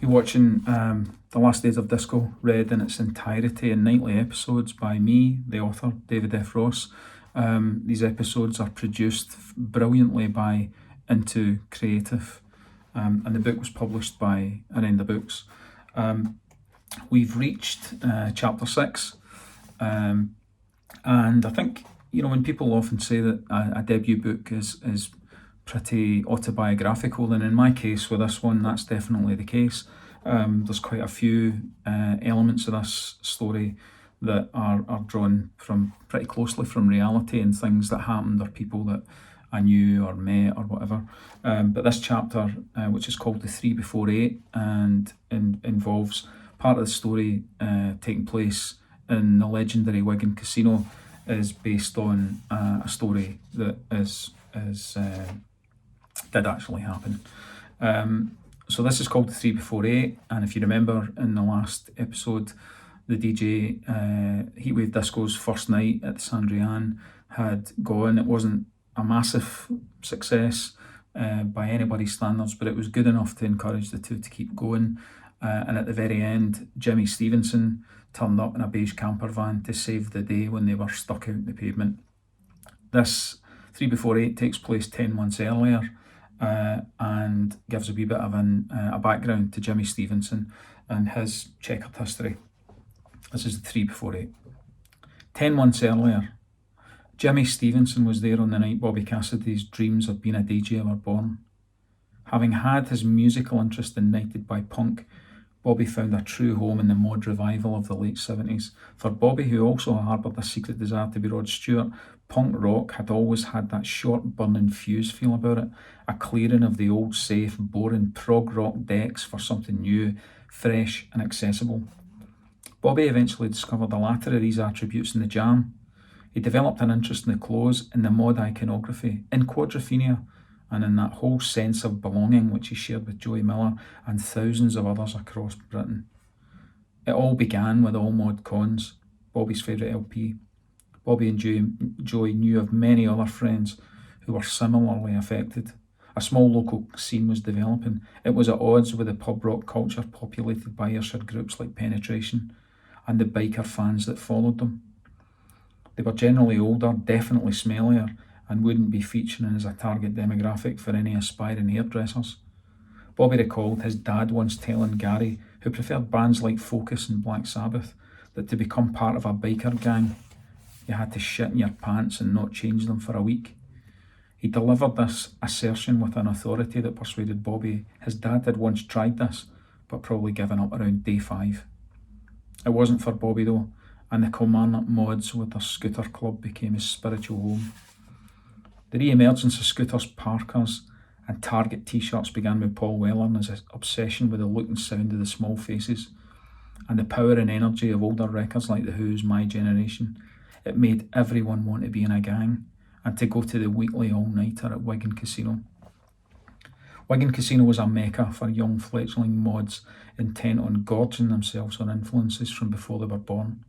You're watching The Last Days of Disco, read in its entirety in nightly episodes by me, the author, David F. Ross. These episodes are produced brilliantly by Into Creative, and the book was published by Orenda Books. We've reached chapter 6, and I think, when people often say that a debut book is pretty autobiographical, and in my case with this one, that's definitely the case. There's quite a few elements of this story that are drawn from pretty closely from reality and things that happened or people that I knew or met or whatever. But this chapter, which is called The 3 Before 8, and involves part of the story taking place in the legendary Wigan Casino, is based on a story that did actually happen. So this is called The 3 Before 8, and if you remember in the last episode, the DJ, Heatwave Disco's first night at the Sandrian had gone. It wasn't a massive success by anybody's standards, but it was good enough to encourage the two to keep going. And at the very end, Jimmy Stevenson turned up in a beige camper van to save the day when they were stuck out the pavement. This 3 Before 8 takes place 10 months earlier, and gives a wee bit of a background to Jimmy Stevenson and his checkered history. This is the 3 Before 8. 10 months earlier, Jimmy Stevenson was there on the night Bobby Cassidy's dreams of being a DJ were born. Having had his musical interest ignited by punk, Bobby found a true home in the mod revival of the late 70s. For Bobby, who also harboured a secret desire to be Rod Stewart, punk rock had always had that short burning fuse feel about it, a clearing of the old safe, boring prog rock decks for something new, fresh and accessible. Bobby eventually discovered the latter of these attributes in the Jam. He developed an interest in the clothes, in the mod iconography, in quadrophenia, and in that whole sense of belonging which he shared with Joey Miller and thousands of others across Britain. It all began with All Mod Cons, Bobby's favourite LP. Bobby and Joey knew of many other friends who were similarly affected. A small local scene was developing. It was at odds with the pub rock culture populated by Ayrshire groups like Penetration and the biker fans that followed them. They were generally older, definitely smellier, and wouldn't be featuring as a target demographic for any aspiring hairdressers. Bobby recalled his dad once telling Gary, who preferred bands like Focus and Black Sabbath, that to become part of a biker gang, you had to shit in your pants and not change them for a week. He delivered this assertion with an authority that persuaded Bobby his dad had once tried this, but probably given up around day 5. It wasn't for Bobby though, and the Kilmarnock mods with their scooter club became his spiritual home. The re-emergence of scooters, parkers and Target t-shirts began with Paul Weller and his obsession with the look and sound of the Small Faces, and the power and energy of older records like The Who's My Generation. It made everyone want to be in a gang and to go to the weekly all-nighter at Wigan Casino. Wigan Casino was a mecca for young fledgling mods intent on gorging themselves on influences from before they were born.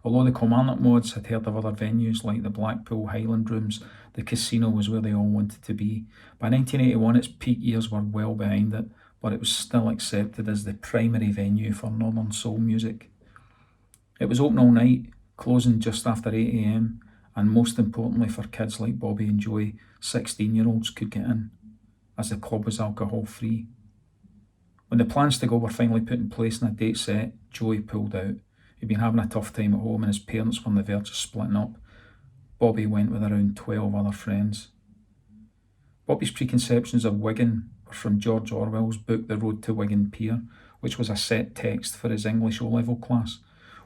Although the Kilmarnock mods had heard of other venues like the Blackpool Highland Rooms, the casino was where they all wanted to be. By 1981, its peak years were well behind it, but it was still accepted as the primary venue for Northern Soul music. It was open all night, closing just after 8 AM, and most importantly for kids like Bobby and Joey, 16-year-olds could get in, as the club was alcohol free. When the plans to go were finally put in place and a date set, Joey pulled out. He'd been having a tough time at home and his parents were on the verge of splitting up. Bobby went with around 12 other friends. Bobby's preconceptions of Wigan were from George Orwell's book The Road to Wigan Pier, which was a set text for his English O-level class.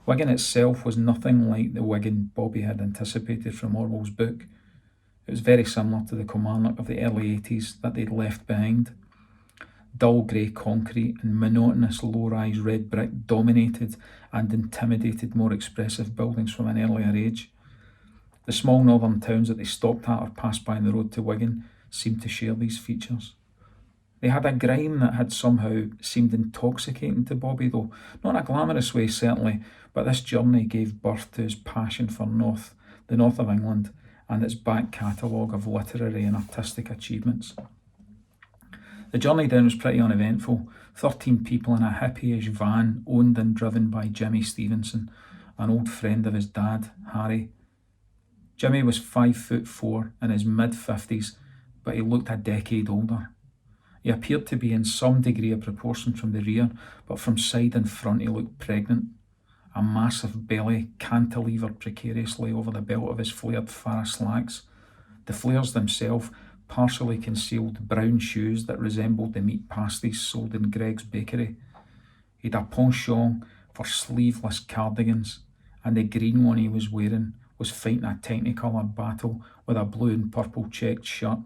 Wigan itself was nothing like the Wigan Bobby had anticipated from Orwell's book. It was very similar to the Kilmarnock of the early 80s that they'd left behind. Dull grey concrete and monotonous low-rise red brick dominated and intimidated more expressive buildings from an earlier age. The small northern towns that they stopped at or passed by on the road to Wigan seemed to share these features. They had a grime that had somehow seemed intoxicating to Bobby though, not in a glamorous way certainly, but this journey gave birth to his passion for the north of England and its back catalogue of literary and artistic achievements. The journey down was pretty uneventful. 13 people in a hippie-ish van owned and driven by Jimmy Stevenson, an old friend of his dad, Harry. Jimmy was 5'4" in his mid-50s, but he looked a decade older. He appeared to be in some degree of proportion from the rear, but from side and front he looked pregnant. A massive belly cantilevered precariously over the belt of his flared Farah slacks. The flares themselves partially concealed brown shoes that resembled the meat pasties sold in Greg's bakery. He had a penchant for sleeveless cardigans, and the green one he was wearing was fighting a technicolor battle with a blue and purple checked shirt,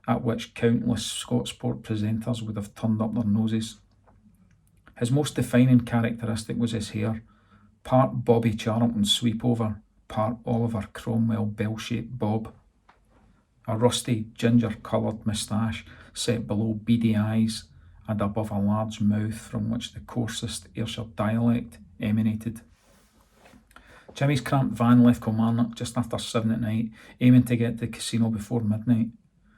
at which countless Scott Sport presenters would have turned up their noses. His most defining characteristic was his hair, part Bobby Charlton sweepover, part Oliver Cromwell bell-shaped bob. A rusty, ginger-coloured moustache set below beady eyes and above a large mouth from which the coarsest Ayrshire dialect emanated. Jimmy's cramped van left Kilmarnock just after 7 at night, aiming to get to the casino before midnight.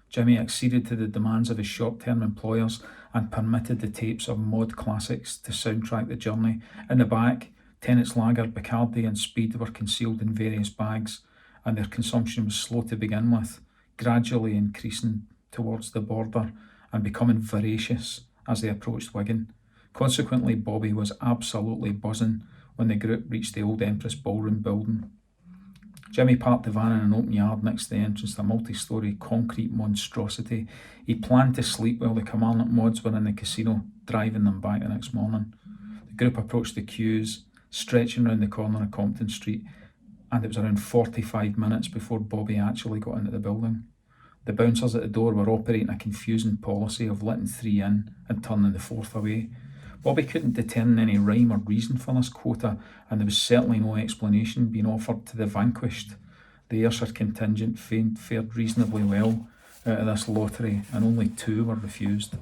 Jimmy acceded to the demands of his short-term employers and permitted the tapes of mod classics to soundtrack the journey. In the back, Tennent's Lager, Bacardi and Speed were concealed in various bags, and their consumption was slow to begin with, gradually increasing towards the border and becoming voracious as they approached Wigan. Consequently, Bobby was absolutely buzzing when the group reached the old Empress Ballroom building. Jimmy parked the van in an open yard next to the entrance to a multi-storey concrete monstrosity. He planned to sleep while the Kilmarnock mods were in the casino, driving them back the next morning. The group approached the queues, stretching round the corner of Compton Street, and it was around 45 minutes before Bobby actually got into the building. The bouncers at the door were operating a confusing policy of letting 3 in and turning the 4th away. Bobby couldn't determine any rhyme or reason for this quota, and there was certainly no explanation being offered to the vanquished. The Ayrshire contingent fared reasonably well out of this lottery, and only 2 were refused.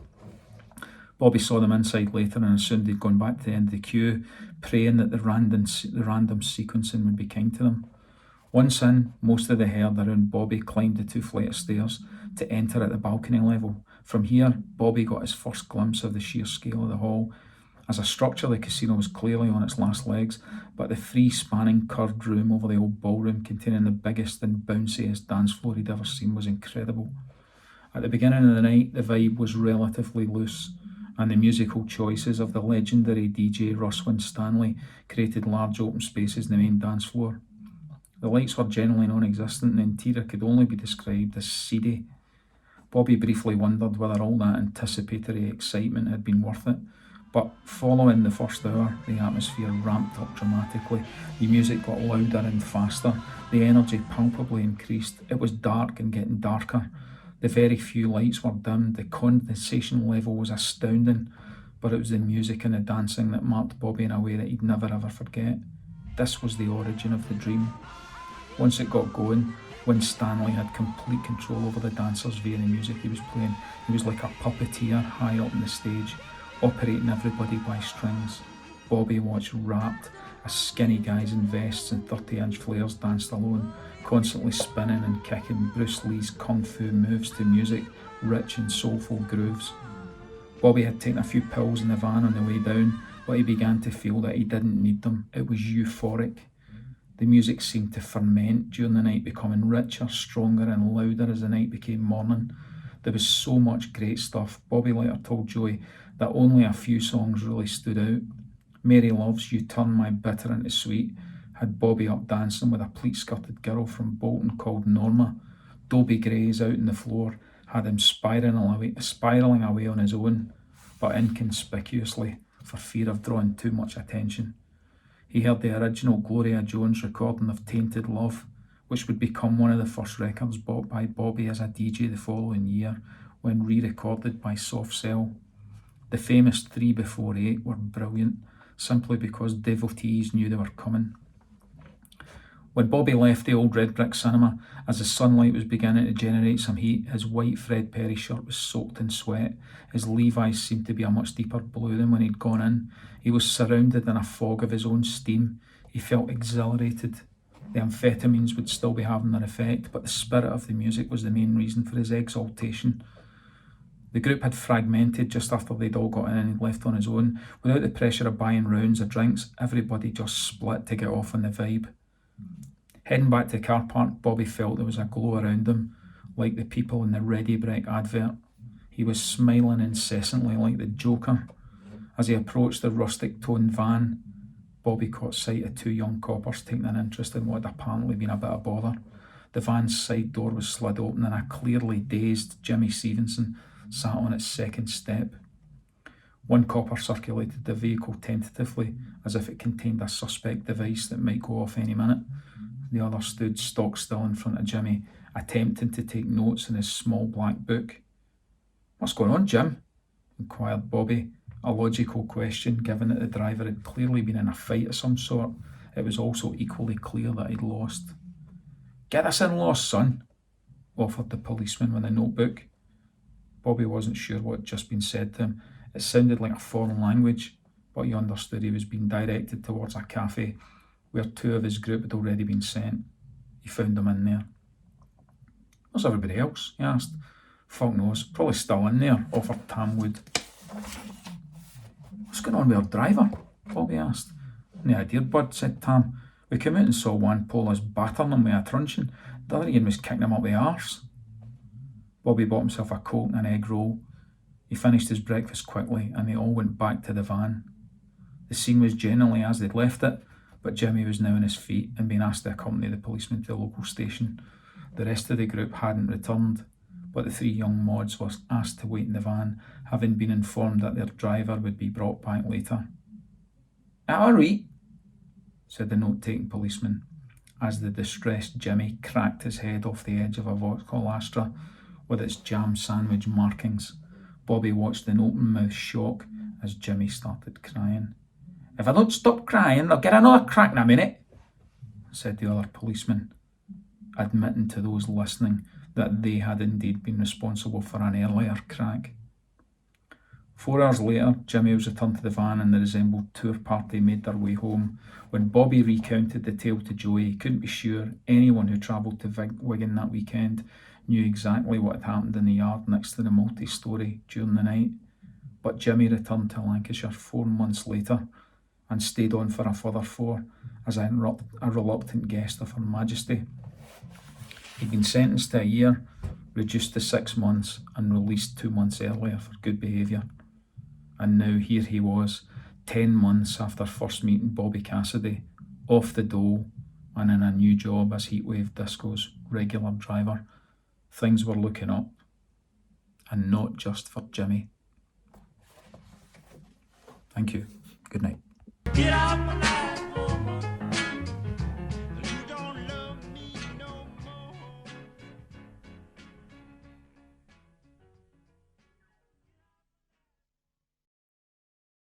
Bobby saw them inside later and assumed they'd gone back to the end of the queue, praying that the random sequencing would be kind to them. Once in, most of the herd around Bobby climbed the 2 flights of stairs to enter at the balcony level. From here, Bobby got his first glimpse of the sheer scale of the hall. As a structure, the casino was clearly on its last legs, but the free-spanning curved room over the old ballroom containing the biggest and bounciest dance floor he'd ever seen was incredible. At the beginning of the night, the vibe was relatively loose, and the musical choices of the legendary DJ Russwin Stanley created large open spaces in the main dance floor. The lights were generally non-existent, and the interior could only be described as seedy. Bobby briefly wondered whether all that anticipatory excitement had been worth it, but following the first hour, the atmosphere ramped up dramatically. The music got louder and faster. The energy palpably increased. It was dark and getting darker. The very few lights were dimmed. The condensation level was astounding, but it was the music and the dancing that marked Bobby in a way that he'd never ever forget. This was the origin of the dream. Once it got going, when Stanley had complete control over the dancers via the music he was playing, he was like a puppeteer high up on the stage, operating everybody by strings. Bobby watched rapt as skinny guys in vests and 30-inch flares danced alone, constantly spinning and kicking Bruce Lee's kung fu moves to music, rich and soulful grooves. Bobby had taken a few pills in the van on the way down, but he began to feel that he didn't need them. It was euphoric. The music seemed to ferment during the night, becoming richer, stronger and louder as the night became morning. There was so much great stuff. Bobby later told Joey that only a few songs really stood out. Mary Loves You Turn My Bitter Into Sweet had Bobby up dancing with a pleat-skirted girl from Bolton called Norma. Dobie Gray's Out on the Floor had him spiralling away on his own, but inconspicuously, for fear of drawing too much attention. He heard the original Gloria Jones recording of Tainted Love, which would become one of the first records bought by Bobby as a DJ the following year, when re-recorded by Soft Cell. The famous 3 before 8 were brilliant, simply because devotees knew they were coming. When Bobby left the old red brick cinema, as the sunlight was beginning to generate some heat, his white Fred Perry shirt was soaked in sweat. His Levi's seemed to be a much deeper blue than when he'd gone in. He was surrounded in a fog of his own steam. He felt exhilarated. The amphetamines would still be having their effect, but the spirit of the music was the main reason for his exaltation. The group had fragmented just after they'd all got in and he'd left on his own. Without the pressure of buying rounds of drinks, everybody just split to get off on the vibe. Heading back to the car park, Bobby felt there was a glow around him, like the people in the Ready Break advert. He was smiling incessantly like the Joker. As he approached the rustic-toned van, Bobby caught sight of two young coppers taking an interest in what had apparently been a bit of bother. The van's side door was slid open and a clearly dazed Jimmy Stevenson sat on its second step. One copper circulated the vehicle tentatively, as if it contained a suspect device that might go off any minute. The other stood stock still in front of Jimmy, attempting to take notes in his small black book. "What's going on, Jim?" inquired Bobby, a logical question given that the driver had clearly been in a fight of some sort. It was also equally clear that he'd lost. "Get this in law, son," offered the policeman with a notebook. Bobby wasn't sure what had just been said to him. It sounded like a foreign language, but he understood he was being directed towards a cafe where two of his group had already been sent. He found them in there. "Where's everybody else?" he asked. "Fuck knows, probably still in there," offered Tam Wood. "What's going on with our driver?" Bobby asked. "No idea, bud," said Tam. "We came out and saw one Paula's battering him with a truncheon. The other one was kicking him up the arse." Bobby bought himself a Coke and an egg roll. He finished his breakfast quickly and they all went back to the van. The scene was generally as they'd left it, but Jimmy was now on his feet and being asked to accompany the policeman to the local station. The rest of the group hadn't returned, but the three young mods were asked to wait in the van, having been informed that their driver would be brought back later. "All right," said the note-taking policeman, as the distressed Jimmy cracked his head off the edge of a Vauxhall Astra with its jam sandwich markings. Bobby watched in open-mouthed shock as Jimmy started crying. "If I don't stop crying, they'll get another crack in a minute," said the other policeman, admitting to those listening that they had indeed been responsible for an earlier crack. 4 hours later, Jimmy was returned to the van and the resembled tour party made their way home. When Bobby recounted the tale to Joey, he couldn't be sure anyone who travelled to Wigan that weekend knew exactly what had happened in the yard next to the multi-storey during the night. But Jimmy returned to Lancashire 4 months later and stayed on for a further 4 as a reluctant guest of Her Majesty. He'd been sentenced to a year, reduced to 6 months and released 2 months earlier for good behaviour. And now here he was, 10 months after first meeting Bobby Cassidy, off the dole and in a new job as Heatwave Disco's regular driver. Things were looking up, and not just for Jimmy. Thank you. Good night.